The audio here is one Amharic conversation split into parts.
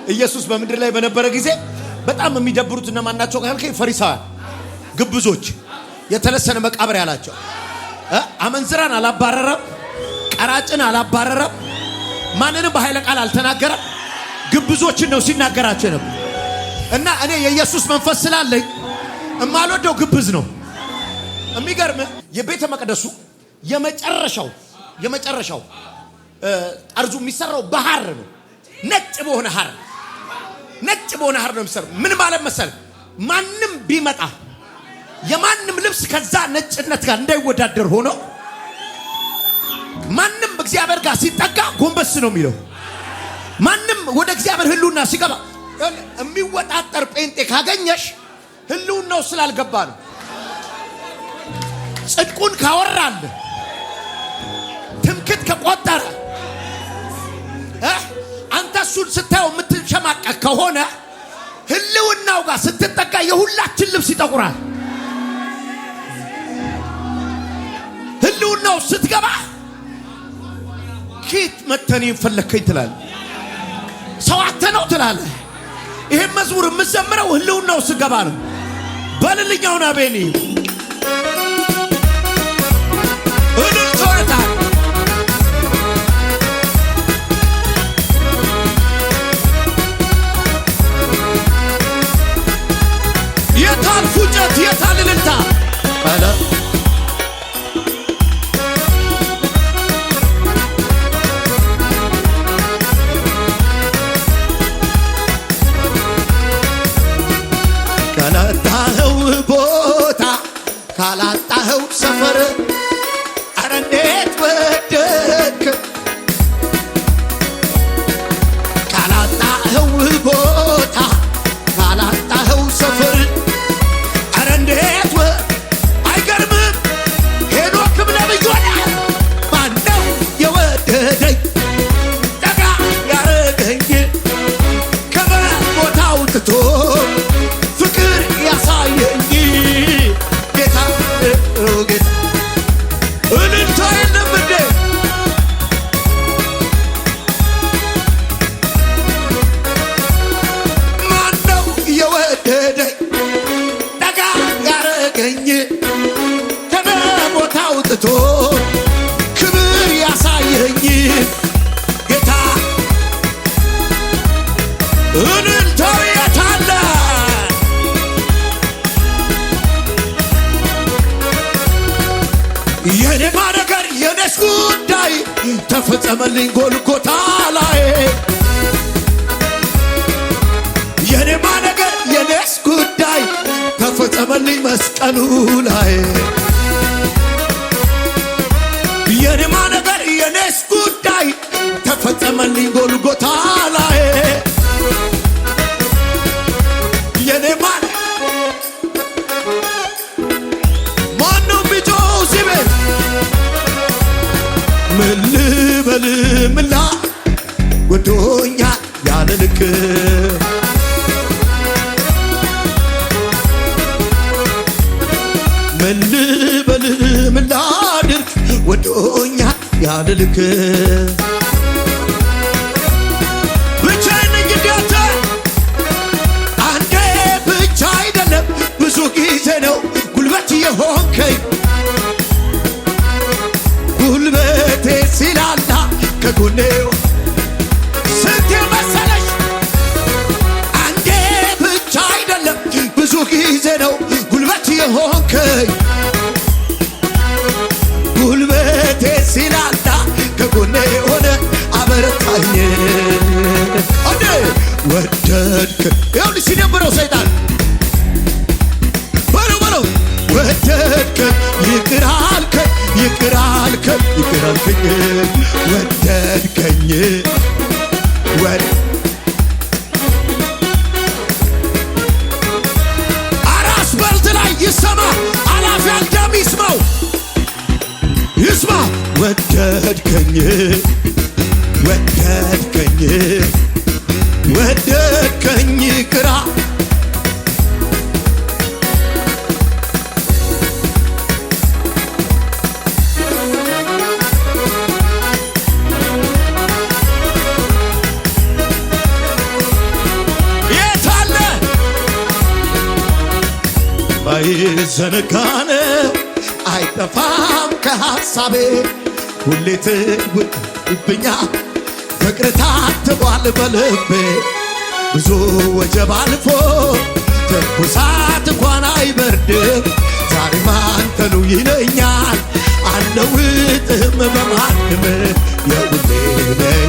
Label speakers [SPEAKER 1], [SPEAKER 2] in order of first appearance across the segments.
[SPEAKER 1] ኢየሱስ በምድር ላይ በነበረ ጊዜ በጣም የሚደብሩት እነማን ናቸው ካልከኝ ፈሪሳውያን ግብዞች የተለሰነ መቃብር ያላቸው አመንዝራን አላባረረም ቀራጭን አላባረረም ማንንም በኃይለ ቃል አልተናገረም ግብዞችን ነው ሲናገራቸው ነበር እና እኔ የኢየሱስ መንፈስ ስላለኝ እማልወደው ግብዝ ነው የሚገርም የቤተ መቅደሱ የመጨረሻው አርዙ የሚሰራው በሐር ነው ነጭ በሆነ ሐር ነው የሚሰራው ምን ማለት መሰለ ማንንም ቢመጣ የማንንም ልብስ ከዛ ነጭነት ጋር እንዳይወዳደር ሆኖ ማንንም እግዚአብሔር ጋር ሲጠጋ ጎንበስ ነው የሚለው ማንንም ወደ እግዚአብሔር ህልውና ሲገባ የሚወጣጠር ጴንጤ ካገኘሽ ህልውናው ስላልገባ ነው ጽድቁን ካወራል ትምክት ከቆጠረ አንተ እሱን ስታየው የምትሸማቀቅ ከሆነ ህልውናው ጋር ስትጠጋ የሁላችን ልብስ ይጠቁራል ህልውናው ስትገባ ኪት መተኔ ፈለከኝ ትላል ሰው አተነው ትላል ይሄ መዝሙር የምዘምረው ህልውናው ስገባ ነው በልልኛው ናቤኒ እልልቶታ የታል ፉጨት የታል እልልታ አለ ካላጣኸው ሰፈር አረ እንዴት ወደድክ ካላጣኸው ቦታ ካላጣኸው ሰፈር አረ እንዴት አይገርምም ሄኖክም ነብይ ሆነ ማነው የወደደኝ ጠጋ ያረገኝ ከቦታው ትቶ ፍቅር ያሳየኝ ክብር ያሳየኝ ጌታ እልልታው የታለ የኔማ ነገር የኔስ ጉዳይ ተፈጸመልኝ ጎልጎታ ላይ የኔማ ነገር የኔስ ጉዳይ ተፈጸመልኝ መስቀሉ ላይ የኔማ ነገር የኔስ ጉዳይ ተፈጸመልኝ ጎልጎታ ላይ የኔማ ማነው ቢጮህ ሲቤ ምን ልበል ምላ ወዶኛ ያለ ልክ ምን ልበል ምላ ወዶኛ ያለ ልክ ብቻዬን እንግዲያተ አንዴ ብቻ አይደለም ብዙ ጊዜ ነው ጉልበት የሆንከኝ ጉልበቴ ሲላላ ከጎኔው ስንት መሰለሽ አንዴ ብቻ አይደለም ብዙ ጊዜ ነው ጉልበት የሆንከኝ ጉልበቴ ሲላላ ከጎኔ ሆነ አበረታኝ አንዴ ወደድክ ይኸውልህ ሲደብረው ሰይጣን በለው ወደድክ ይቅር አልከኝ ወደድከኝ አራስ በልት ላይ ይሰማ አላፊ አልደም ይስማው ይስማ ወደድከኝ ቅራ የማይዘነጋነ አይጠፋም ከሐሳቤ ሁሌ ትውብኛ ፍቅር ታትሟል በልቤ ብዙ ወጀብ አልፎ ትኩሳት እንኳን አይበርድም ዛሬም አንተኑ ይለኛል አልለውጥም በማንም የሁሌ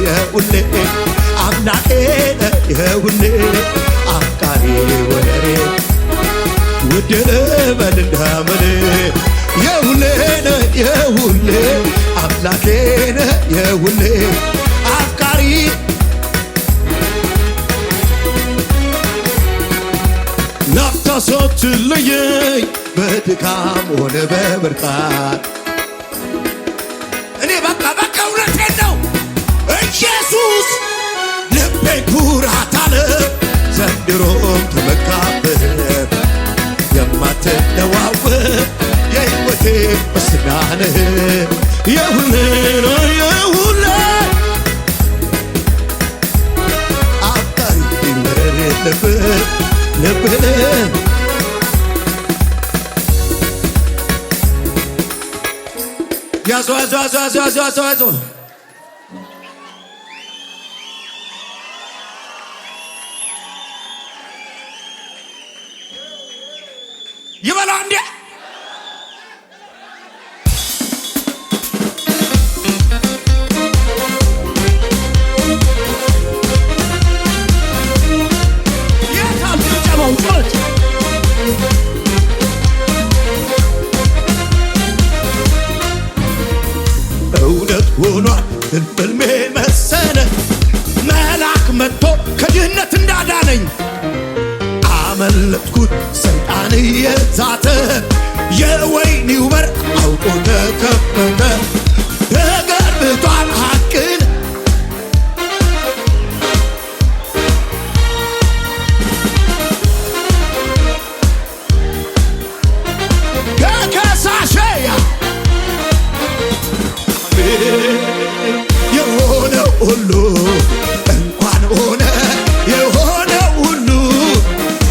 [SPEAKER 1] የሁሌ አምላኬ የሁሌ አፍቃሪ ወደሬ ውድ ልበል እንዳመሌ የሁሌ የሁሌ አምላኬ የሁሌ አፍቃሪ ላፍታ ሳትለየኝ በድካም ሆነ በብርታት እኔ በቃ እውነቴን ነው ኢየሱስ ልቤ ኩራት አለ ዘንድሮም ተመካብህ የማትለዋወጥ የሕይወቴ ምስናንህ የሁሌ ነው የሁሌ አፍቃሪ መረር ልብህ ያዞ ይበላ እንዴ እውነት ሆኗል ሕልሜ መሰለ መልአክ መጥቶ ከድህነት እንዳዳነኝ አመለጥኩት ሰይጣን እየዛተ የወይኒው በር አውቆ ተከፈተ ተገልብጧል ሐቅን ከከሳሸያ የሆነው ሁሉ እንኳን ሆነ የሆነው ሁሉ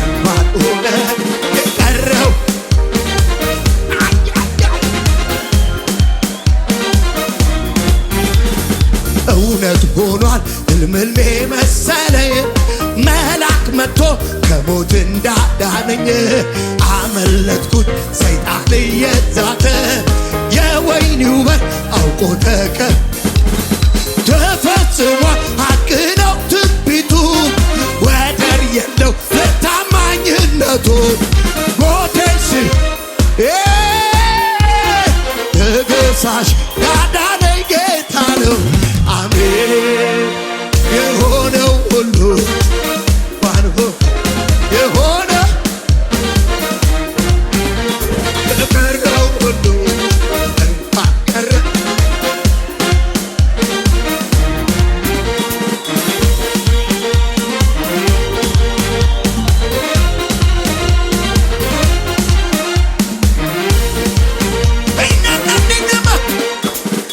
[SPEAKER 1] እንኳን ሆነ የቀረው እውነት ሆኗል ሕልሜ መሰለኝ መልአክ መጥቶ ከሞት እንዳዳነኝ አመለጥኩት ሰይጣን እየዛተ የወይኒው በር አውቆ ተፈጽሟል ሐቅ ነው ትንቢቱ ወደር የለው ለታማኝነቱ ሞቴስ ተገሳሽ ያዳነኝ ጌታ ነው አሜን የሆነው ሁሉ ባንሆ የሆነ የቀረው ሁሉ እንኳን ቀረ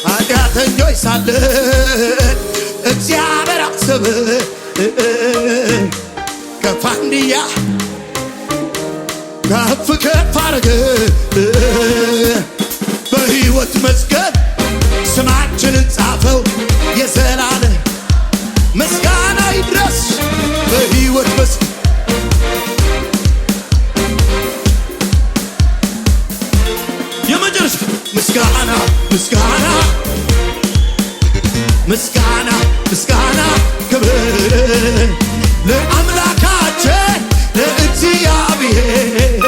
[SPEAKER 1] ኃጢአተኞች ሳለን እግዚአብሔር አሰበ ከፋንድያ ከፍ ከፍ አረገ በሕይወት መዝገብ ስማችንን ጻፈው የዘላለም ምስጋና ይድረስ በሕይወት መዝገብ የመጨረሻ ምስጋና ምስጋና ምስጋና ምስጋና ክብር ለአምላካችን ለእግዚአብሔር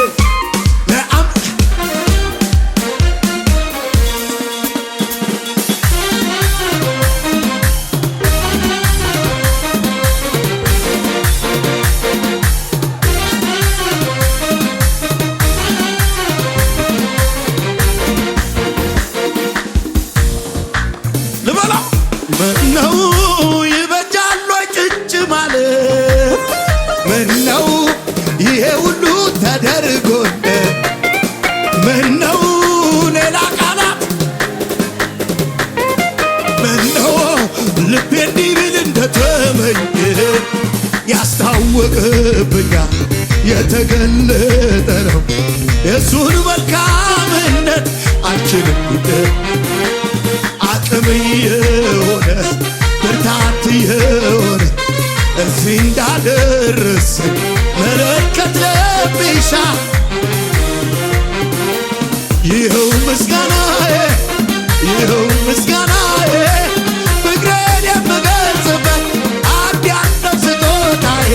[SPEAKER 1] ምነው ይበጃል ወይ ጭጭ ማለት ምነው ይሄ ሁሉ ተደርጎን ምነው ሌላ ቃላት ምነው ልቤ እንዲህ ቢል እንደተመኘ ያስታወቅብኛል የተገለጠ ነው የሱን መልካምነት አልችልም አቅም የሆነ ብርታት የሆነ እዚህ እንዳደረሰኝ መለከት ለብሻ ይኸው ምስጋናዬ ይኸው ምስጋናዬ ፍቅሬን የምገልጽበት አንድ ያለው ስጦታዬ